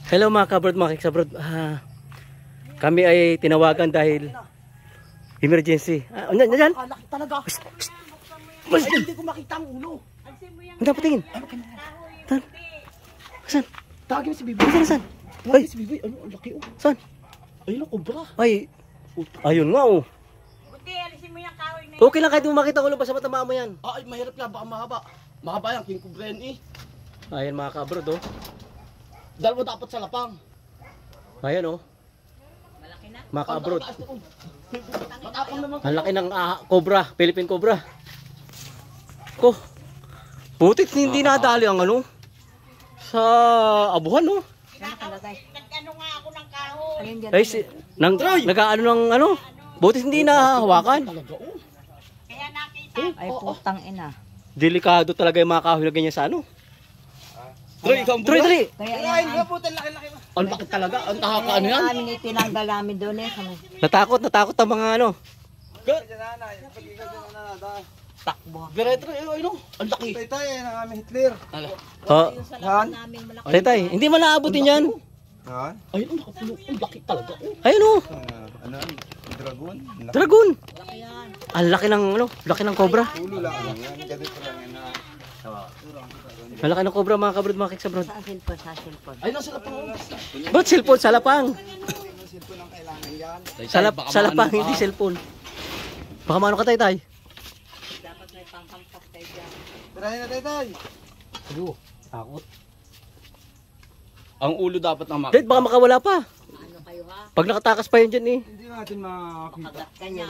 Hello mga kabrod, mga kiksabrod. Kami ay tinawagan dahil emergency. Nandiyan? Laki talaga. Ay, hindi ko makita ang ulo. Hindi ako tingin. Saan? Saan? Tawagin mo si Bibi. Saan? Tawagin si Bibi. Ano, ang laki oh. Saan? Ayun ang kobra. Ay, ayun nga oh. Buti, alisin mo yung kahoy na yun. Okay lang kahit mo makita ang ulo, basta matamaan mo yan. Ay, mahirap nga. Baka mahaba. Mahaba yan. King Cobra yan eh. Ayan mga kabrod oh. Dalawa dapat sa lapang. Ayan oh. Malaki na. Mga kabrod. Matapang naman. Ang laki ng cobra, Philippine cobra. Ko. Putit hindi nadali ang ano. Sa abuhan no. Nag-ano nga ako ng kahoy. Ay, nag-ano ng ano. Butit hindi nahawakan. Kaya nakita. Ay, putang ina. Delikado talaga yung mga kahoy na ganyan sa ano. Troy, ikaw ang Troy, dali. Kaya Ay, puta, laki-laki. Ang laki talaga. Ang nakakaano yan. namin itinanggal namin doon eh. Kami Natakot ang mga ano. takbo. Diretro, ayun oh. Ang laki. Tay, ang aming Hitler. Oh, Yung sa laban namin malaki. tay, hindi man naabutin yan. Ha? Ayun, ang nakapuno. Ang laki talaga oh. Ayun oh. Ano? Dragon? Dragon. Malaki yan. Ang laki ng ano, laki ng cobra. Ulo lang yan. Ganito lang yan. Ang laki ng cobra mga kabrod, mga kiksabrod. Sa cellphone, sa cellphone. Ayun, ang sarap oh. Ba't cellphone? Salapang. Cellphone ang kailangan yan. Salapang, hindi cellphone. Baka maano ka tay. Dapat may pangkampak tayo dyan. Tirahin na tay. Takot. Ang ulo dapat na Dahil baka makawala pa. Ano kayo ha? Pag nakatakas pa yun dyan eh. Hindi natin makakita. Kagat ka niya.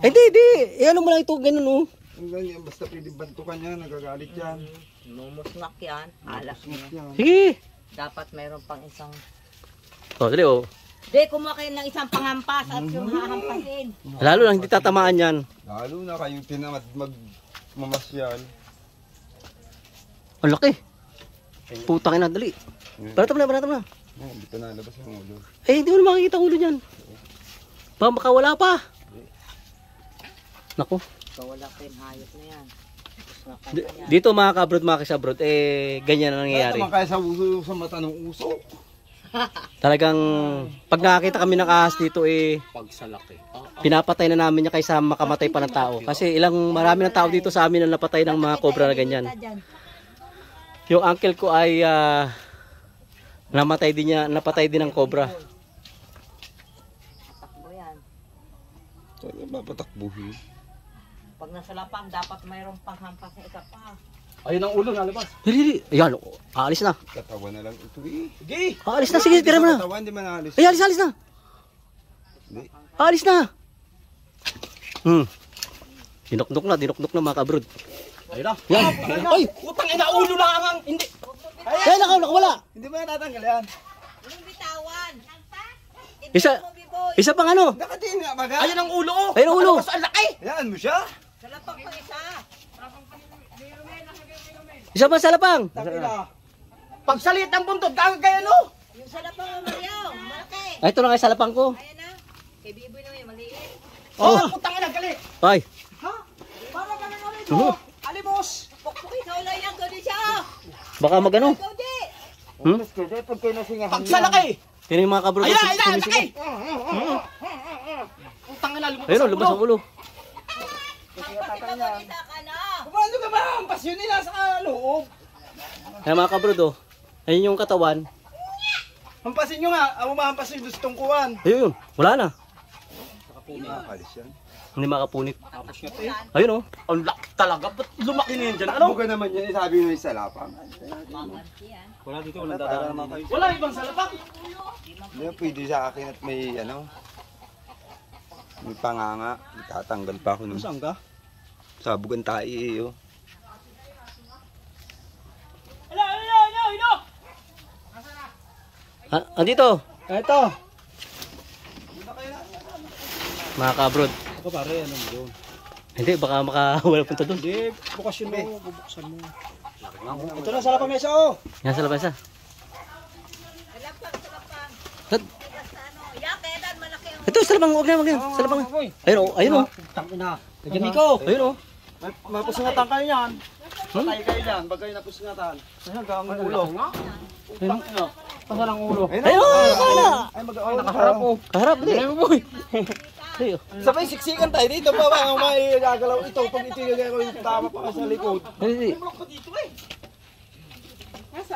Hindi. Eh, ano mo lang ito, ganun oh. Ang ganyan, basta pwede bantukan yan, nagagalit yan. Mumusnak yan. Alas niya. Yan. Sige. Dapat mayroon pang isang... Oh, dali oh. Di, kumuha kayo ng isang panghampas at yung hahampasin. Lalo lang hindi tatamaan yan. Lalo na kayong tinamad magmamasyal. Ang laki. Putang ina, dali. Banatan mo na. Oh, hindi pa nalabas yung ulo. Eh, hindi mo na makikita ang ulo niyan. Baka makawala pa. Naku. Kawala pa yung hayop na yan. Mumusnak ka yan. Dito mga kabrod, mga kisabrod, eh, ganyan ang Kaya nangyayari. naman kaya sa uso, sa mata ng uso. Talagang, pag nakakita kami ng ahas dito, eh, pagsalaki. pinapatay na namin niya kaysa makamatay pa ng tao. Kasi marami ng tao dito sa amin na napatay ng mga cobra na ganyan. Yung uncle ko ay napatay din ng cobra. Takbo yan. Kaya mapatakbuhin. Pag nasa lapang, dapat mayroong panghampas na isa pa. Ayun ang ulo nalabas. Dili. Ayan, aalis na. Katawan na lang ito eh. Sige. Aalis na, sige, tira mo na. Katawan, di man naalis. Ay, alis na. Hindi. Aalis na. Dinokdok na mga kabrod. Ayun na. Yan. Ay, utang ina ulo lang ang hindi. Ay, nakawala. Hindi ba natatanggal yan? Anong bitawan? Isa pang ano. Nakatiin nga baga. Ayun ang ulo oh. Ayun ang ulo. Mas ang laki. Yan mo siya. Sa lapang pa isa. Isa pa sa lapang. Pagsalit ng buntot, dahil kayo no. Yung sa lapang mo, Mario. Malaki. Ay, ito na kay sa lapang ko. Ayan na. Kay Biboy na yung maliit. Oh, putang ina galit. Ay. Ha? Para ka na ulit Ano? Alimos. Pukpukin sa ulo yan. Gawin siya. Baka magano. Gawin. Pag kayo nasingahan Pagsalaki. Yan yung mga kabrod. Ayun, ang laki. Putang ina lumabas. Ayun, lumabas ang ulo. Kita ka na. Paano ka ba? Ang pasyon nila sa loob. Ayan mga kabrod oh. Ayun yung katawan. Hampasin nyo nga. Ang umahampasin gustong kuwan. Ayun, wala na. Nakalis yan. Hindi makapunit. Tapos nga eh. Ayun oh. Ang laki talaga. Ba't lumaki na yan dyan? Ano? Buka naman yan, sabi nyo yung salapang. Wala dito. Walang dadaan naman kayo. Wala ibang salapak. Hindi, pwede sa akin at may ano. May panganga. Tatanggal pa ako nun. Saan ka? Sabugan tayo eh. Oh. Andito. Ito. Mga kabrod. Ito pare, ano mo doon? Hindi, baka makawala punta doon. Hindi, bukas yun mo. Bubuksan mo. Ito na, sarap ang mesa oh. Yan sa labas ah. Sa lapang. Saan? Basta ano. Yan, kaya dan malaki ang... Ito, sa labang. Huwag na. Sa labang. Ayun oh. Ayun oh. Tangin na. Lagyan ko. Ayun oh. Mapusungatan kayo yan. Patay kayo yan. Bagay na pusungatan. Ayun, hanggang ulo. Tangin na. Pasan ang ulo. Ayun, wala. Ay, mag-aaway Nakaharap po. Kaharap, di. Ay, boy. Ayun. Sabay siksikan tayo dito pa ba? Ang may gagalaw ito. Pag ito yung gagawin tama pa sa likod. Hindi.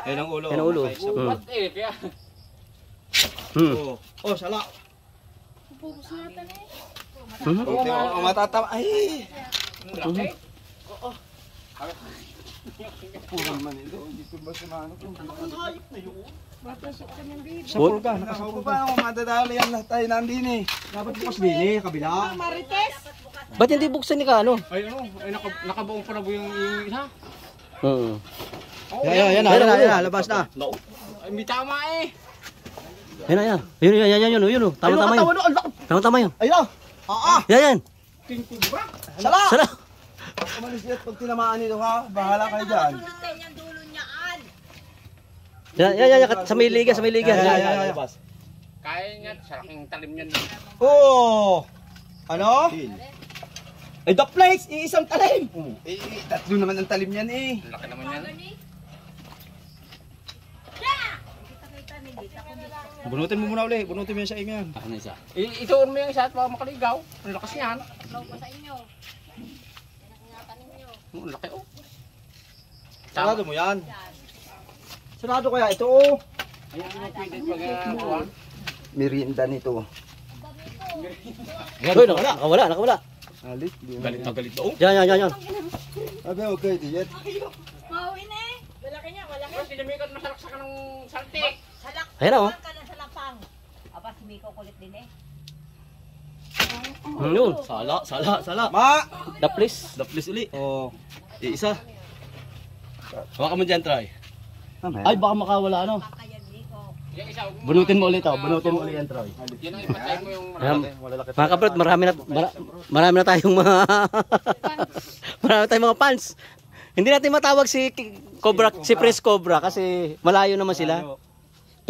Ayun ang ulo. Ayun ang ulo. Ba't eh, kaya. Oh, sala. Mhm. Ang matatama. Ay! Puro naman ito. Dito ba sa ano? Sa pulga. Nakaupo pa ako. Matadali yan lahat tayo nandin eh. Dapat bukas din eh, kabila. Ba't hindi buksan ni Kano? Ay, ano? Ay, nakabuong pa na po yung isa. Oo. Yan na, labas na. Ay, may tama eh. Yan na, yan. Yun. Tama-tama yun. Tama-tama yun. Ayun. Yan. Sala! Sala. Umalis yan pag tinamaan nito ha. Bahala kayo dyan. Yung dulo niyaan. Yan. Sa may liga. Labas. Kaya niyan, sa aking talim niyan. Oh! Ano? Ay, the place, iisang talim. Eh, tatlo naman ang talim yan eh. Laki naman yan. Bunutin mo muna uli. Bunutin mo yan sa inyo yan. Ano isa? Ituon mo yung isa at baka makaligaw. Ang lakas niyan. Ang laki oh. Sarado mo yan. Sarado kaya ito oh. Ayun mo pwede pag Merienda nito. Uy, nakawala. Alit. galit na galit oh. Yan. Abi, okay. Diyan. Mauwi na eh. Malaki niya, malaki. Kasi dinamikat masalaksak ka ng saltik. Salak. Ayan na, oh. Ka na sa lapang. Aba, si Miko kulit din eh. Yun. Sala. Ma! Daplis. Daplis uli. Oh. Isa. Hawakan mo dyan, try. Ay, baka makawala ano. Baka yan, Miko. Bunutin mo ulit yan, Troy. Yan ang ipatay mo yung Mga kabrod, marami na tayong mga mga fans. Hindi natin matawag si Cobra, si Prince Cobra kasi malayo naman sila.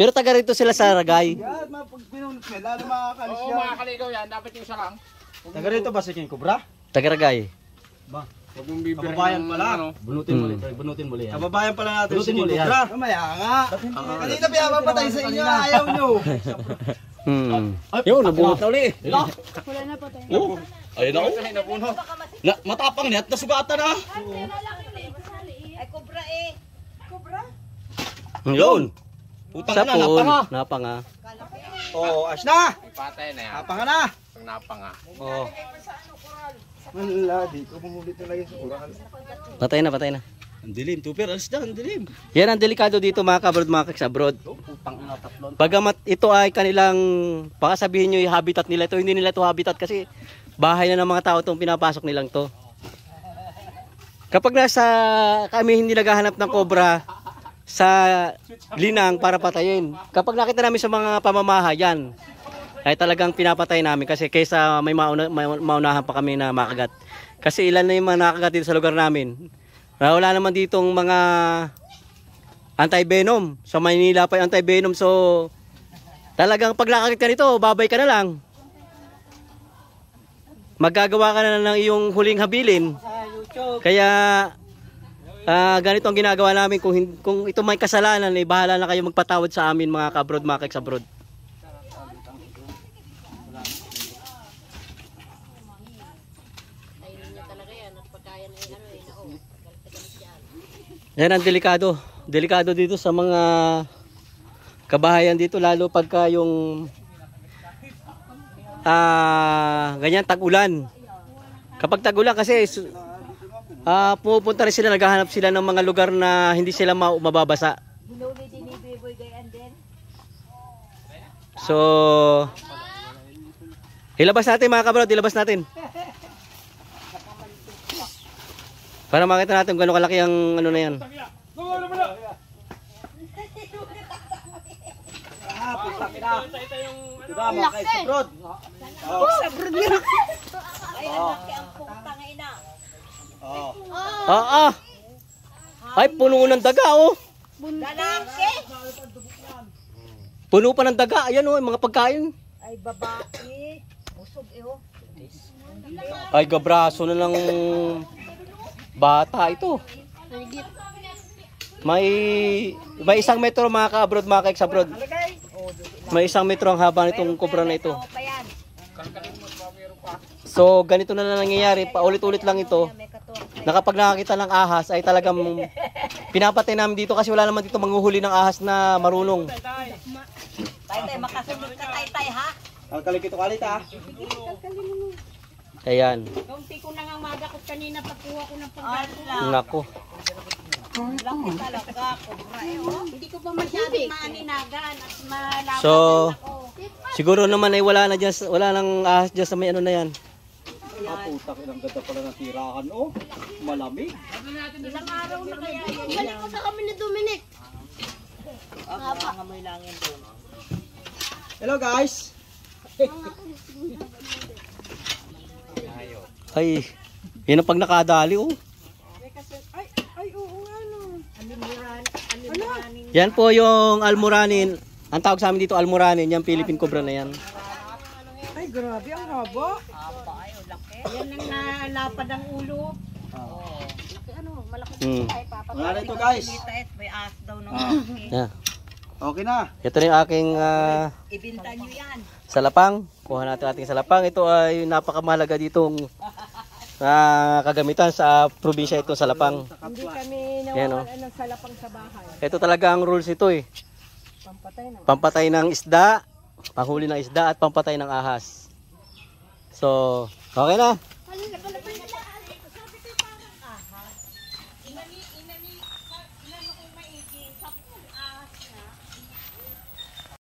Pero taga rito sila sa Ragay. yan, pag pinunot mo, lalo makakalis Oo, yan. makakaligaw yan. Dapat yung isa lang. Taga rito ba si King Cobra? Taga Ragay. Huwag mong bibir. Kababayan pala. Bunutin mo ulit, Troy. Bunutin mo ulit yan. Kababayan pala natin Bunutin si mo King ulit yan. Cobra. Mamaya nga. Kanina pinapapatay sa inyo, ayaw nyo. Yun, nabunot na uli. Wala na pa tayo. Oo. Ayun na oh. Matapang niya at nasugatan na. Ay, kubra eh. Kubra? Yun. Putang Sa na, pool. napanga. Napanga. Oh, as na. Patay na yan. Napanga na. Pag napanga. Oh. Wala, dito bumulit na lagi sa kural. Patay na. Ang dilim, Tuper. Alis na, ang dilim. Yan ang delikado dito mga kabrod, mga kaks abroad. Putang na, tatlon. Bagamat ito ay kanilang, baka sabihin nyo yung habitat nila ito, hindi nila ito habitat kasi bahay na ng mga tao itong pinapasok nilang to. Kapag nasa kami hindi naghahanap ng cobra sa linang para patayin. Kapag nakita namin sa mga pamamahayan, ay talagang pinapatay namin kasi kaysa may maunahan pa kami na makagat. Kasi ilan na yung mga nakagat dito sa lugar namin. Wala naman ditong mga anti-venom. Sa Maynila pa yung anti-venom. So, talagang pag nakakit ka nito, babay ka na lang. Magagawa ka na ng iyong huling habilin. Kaya, ganito ang ginagawa namin. Kung ito may kasalanan, eh, bahala na kayo magpatawad sa amin mga kabrod, mga keks-abroad. Yan ang delikado. Delikado dito sa mga kabahayan dito, lalo pagka yung ganyan tag-ulan. Kapag tag-ulan kasi pupunta rin sila, naghahanap sila ng mga lugar na hindi sila mababasa. Hinuli din ni Beboy gayan din. So, ilabas natin mga kabrod, ilabas natin. Para makita natin kung gano'ng kalaki ang ano na yan. Diba, mga kaisabrod? Ay, ang laki ang putang ina. Ay, puno ng daga oh. Lalaki. Puno pa ng daga. Ayan oh, yung mga pagkain. Ay, babae. Busog eh oh. Ay, gabraso na lang bata ito. May 1 metro mga ka-abroad, mga ka-ex-abroad. May 1 metro ang haba nitong kobra na ito. Oo pa yan. So, ganito na lang nangyayari. Paulit-ulit lang ito. May katuwang. Na kapag nakakita ng ahas ay talagang pinapatay namin dito kasi wala naman dito manghuhuli ng ahas na marunong. Tay, makasunod ka tay ha. Kalkalig ito kalit ah. Ayan. Kaunti ko na nga majakot kanina pagkuha ko ng Nako. Laki talaga, kobra eh. Oh. Hindi ko pa masyadong maaninagan at malaman So, ako. siguro naman ay wala nang ahas dyan sa may ano na yan. Putak, ang ganda pala ng tirahan oh. Malamig. Ilang araw na kaya yan. Galing ko sa kami ni Dominic. Nangangamoy lang yan doon. Hello guys. Ay, yun ang pag nakadali oh. Yan po yung almoranin. Ang tawag sa amin dito almoranin, yung Philippine cobra na yan. Ay grabe, ang haba. Yan ang nalapad ang ulo. Hmm. Wala na ito guys. May as daw nung Yeah. Okay na. Ito na yung aking ibinta nyo yan. salapang. Kuha natin ating salapang. Ito ay napakamahalaga ditong kagamitan sa probinsya ito, salapang. Hindi kami Yan, oh. nawawalan ng salapang sa bahay. Ito talaga ang rules ito eh. Pampatay ng isda, panghuli ng isda at pampatay ng ahas. So, okay na.